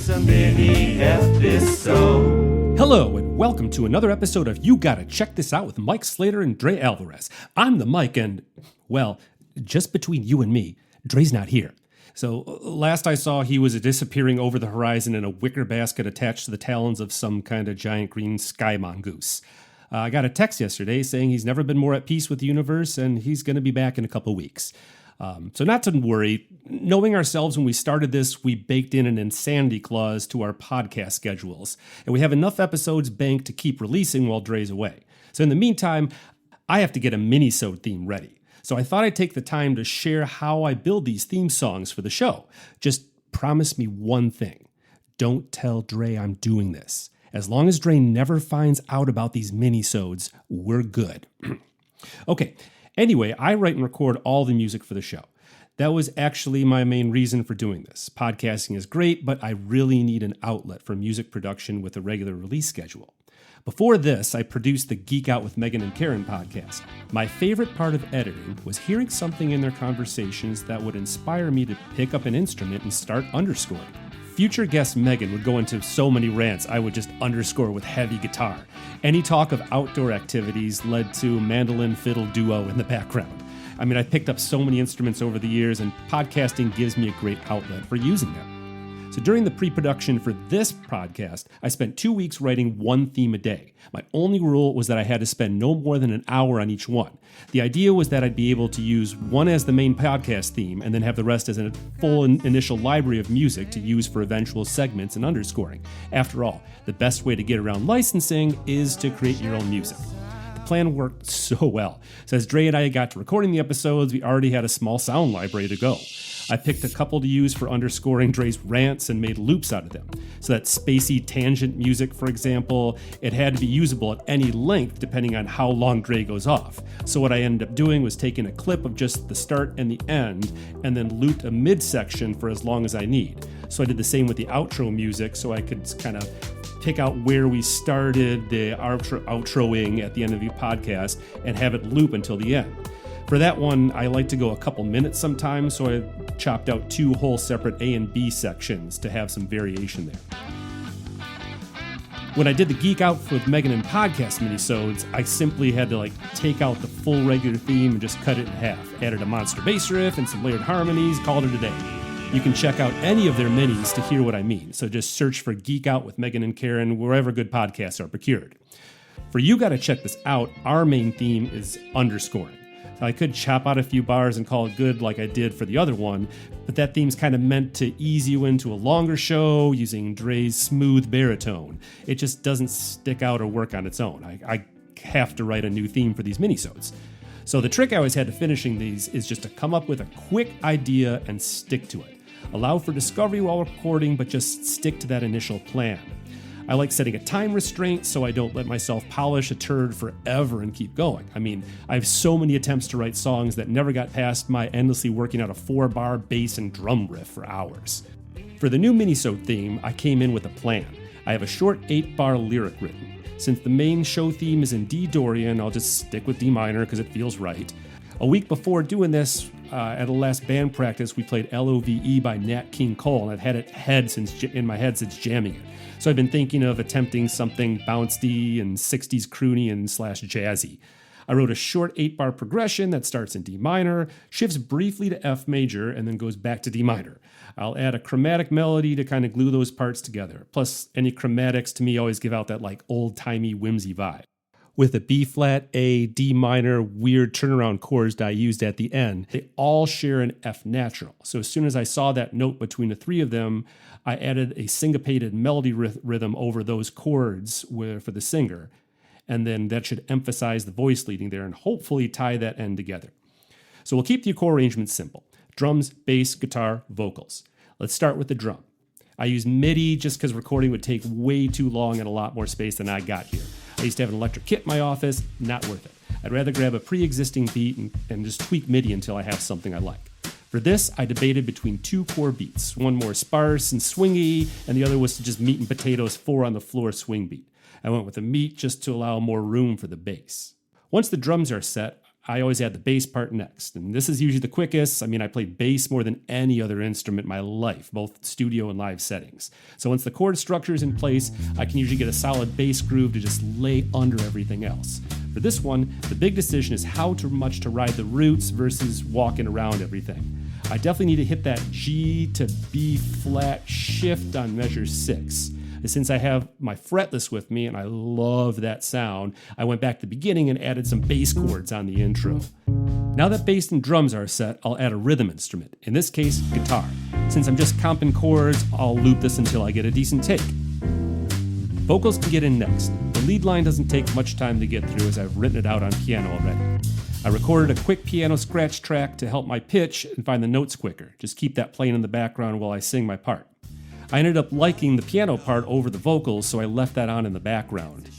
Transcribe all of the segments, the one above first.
It's a mini episode. Hello, and welcome to another episode of You Gotta Check This Out with Mike Slater and Dre Alvarez. I'm the Mike, and, well, just between you and me, Dre's not here. So, last I saw, he was disappearing over the horizon in a wicker basket attached to the talons of some kind of giant green sky mongoose. I got a text yesterday saying he's never been more at peace with the universe, and he's going to be back in a couple weeks. So not to worry, knowing ourselves when we started this, we baked in an insanity clause to our podcast schedules, and we have enough episodes banked to keep releasing while Dre's away. So in the meantime, I have to get a Minisode theme ready. So I thought I'd take the time to share how I build these theme songs for the show. Just promise me one thing. Don't tell Dre I'm doing this. As long as Dre never finds out about these Minisodes, we're good. Okay. Anyway, I write and record all the music for the show. That was actually my main reason for doing this. Podcasting is great, but I really need an outlet for music production with a regular release schedule. Before this, I produced the Geek Out with Megan and Karen podcast. My favorite part of editing was hearing something in their conversations that would inspire me to pick up an instrument and start underscoring. Future guest Megan would go into so many rants I would just underscore with heavy guitar. Any talk of outdoor activities led to mandolin fiddle duo in the background. I mean, I picked up so many instruments over the years, and podcasting gives me a great outlet for using them. So during the pre-production for this podcast, I spent 2 weeks writing one theme a day. My only rule was that I had to spend no more than an hour on each one. The idea was that I'd be able to use one as the main podcast theme and then have the rest as a full initial library of music to use for eventual segments and underscoring. After all, the best way to get around licensing is to create your own music. The plan worked so well. So as Dre and I got to recording the episodes, we already had a small sound library to go. I picked a couple to use for underscoring Dre's rants and made loops out of them. So that spacey tangent music, for example, it had to be usable at any length depending on how long Dre goes off. So what I ended up doing was taking a clip of just the start and the end and then looped a midsection for as long as I need. So I did the same with the outro music so I could kind of pick out where we started the outroing at the end of the podcast and have it loop until the end. For that one, I like to go a couple minutes sometimes, so I chopped out two whole separate A and B sections to have some variation there. When I did the Geek Out with Megan and podcast minisodes, I simply had to take out the full regular theme and just cut it in half. Added a monster bass riff and some layered harmonies, called it a day. You can check out any of their minis to hear what I mean, so just search for Geek Out with Megan and Karen wherever good podcasts are procured. For You Gotta Check This Out, our main theme is underscoring. I could chop out a few bars and call it good like I did for the other one, but that theme's kind of meant to ease you into a longer show using Dre's smooth baritone. It just doesn't stick out or work on its own. I have to write a new theme for these minisodes. So the trick I always had to finishing these is just to come up with a quick idea and stick to it. Allow for discovery while recording, but just stick to that initial plan. I like setting a time restraint so I don't let myself polish a turd forever and keep going. I mean, I have so many attempts to write songs that never got past my endlessly working out a 4-bar bass and drum riff for hours. For the new Minisode theme, I came in with a plan. I have a short 8-bar lyric written. Since the main show theme is in D Dorian, I'll just stick with D minor because it feels right. A week before doing this, at the last band practice, we played Love by Nat King Cole, and I've had it in my head since jamming it. So I've been thinking of attempting something bouncy and 60s croony and /jazzy. I wrote a short 8-bar progression that starts in D minor, shifts briefly to F major, and then goes back to D minor. I'll add a chromatic melody to kind of glue those parts together. Plus, any chromatics to me always give out that old-timey whimsy vibe. With a B flat, A, D minor, weird turnaround chords that I used at the end, they all share an F natural. So as soon as I saw that note between the three of them, I added a syncopated melody rhythm over those chords for the singer. And then that should emphasize the voice leading there and hopefully tie that end together. So we'll keep the chord arrangement simple. Drums, bass, guitar, vocals. Let's start with the drum. I use MIDI just because recording would take way too long and a lot more space than I got here. I used to have an electric kit in my office, not worth it. I'd rather grab a pre-existing beat and just tweak MIDI until I have something I like. For this, I debated between two core beats, one more sparse and swingy, and the other was to just meat and potatoes 4 on the floor swing beat. I went with the meat just to allow more room for the bass. Once the drums are set, I always add the bass part next. And this is usually the quickest. I mean, I played bass more than any other instrument in my life, both studio and live settings. So once the chord structure is in place, I can usually get a solid bass groove to just lay under everything else. For this one, the big decision is how much to ride the roots versus walking around everything. I definitely need to hit that G to B flat shift on measure 6. Since I have my fretless with me and I love that sound, I went back to the beginning and added some bass chords on the intro. Now that bass and drums are set, I'll add a rhythm instrument, in this case, guitar. Since I'm just comping chords, I'll loop this until I get a decent take. Vocals can get in next. The lead line doesn't take much time to get through as I've written it out on piano already. I recorded a quick piano scratch track to help my pitch and find the notes quicker. Just keep that playing in the background while I sing my part. I ended up liking the piano part over the vocals, so I left that on in the background.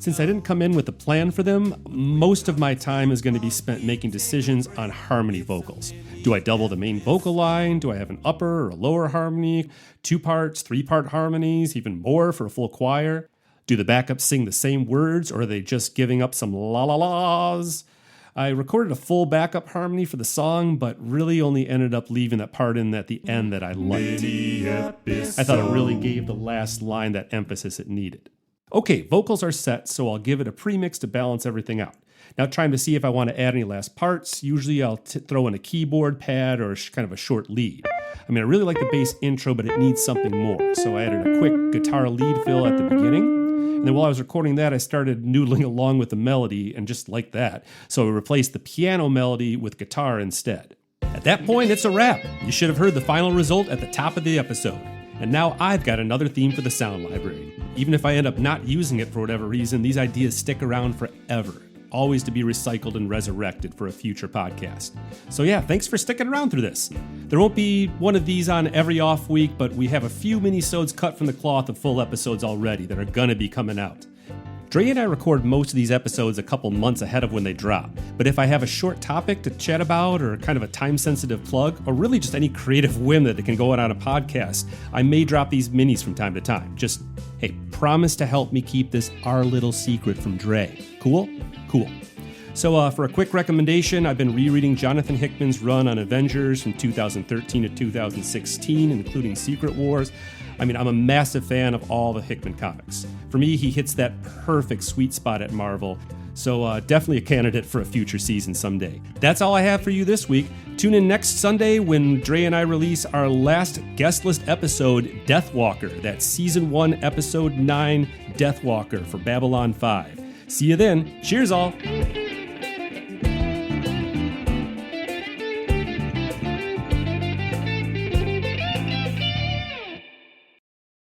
Since I didn't come in with a plan for them, most of my time is going to be spent making decisions on harmony vocals. Do I double the main vocal line? Do I have an upper or a lower harmony? 2 parts, 3-part harmonies, even more for a full choir? Do the backups sing the same words, or are they just giving up some la-la-las? I recorded a full backup harmony for the song, but really only ended up leaving that part in at the end that I liked. I thought it really gave the last line that emphasis it needed. Okay, vocals are set, so I'll give it a premix to balance everything out. Now trying to see if I want to add any last parts, usually I'll throw in a keyboard pad or kind of a short lead. I mean, I really like the bass intro, but it needs something more, so I added a quick guitar lead fill at the beginning. And then while I was recording that, I started noodling along with the melody, and just like that, so I replaced the piano melody with guitar instead. At that point, it's a wrap. You should have heard the final result at the top of the episode. And now I've got another theme for the sound library. Even if I end up not using it for whatever reason, these ideas stick around forever, always to be recycled and resurrected for a future podcast. So yeah, thanks for sticking around through this. There won't be one of these on every off week, but we have a few minisodes cut from the cloth of full episodes already that are gonna be coming out. Dre and I record most of these episodes a couple months ahead of when they drop, but if I have a short topic to chat about or kind of a time-sensitive plug, or really just any creative whim that it can go out on a podcast, I may drop these minis from time to time. Just, hey, promise to help me keep this our little secret from Dre. Cool? Cool. So for a quick recommendation, I've been rereading Jonathan Hickman's run on Avengers from 2013 to 2016, including Secret Wars. I mean, I'm a massive fan of all the Hickman comics. For me, he hits that perfect sweet spot at Marvel, so definitely a candidate for a future season someday. That's all I have for you this week. Tune in next Sunday when Dre and I release our last guest list episode, Deathwalker. That's Season 1, Episode 9, Deathwalker for Babylon 5. See you then. Cheers, all.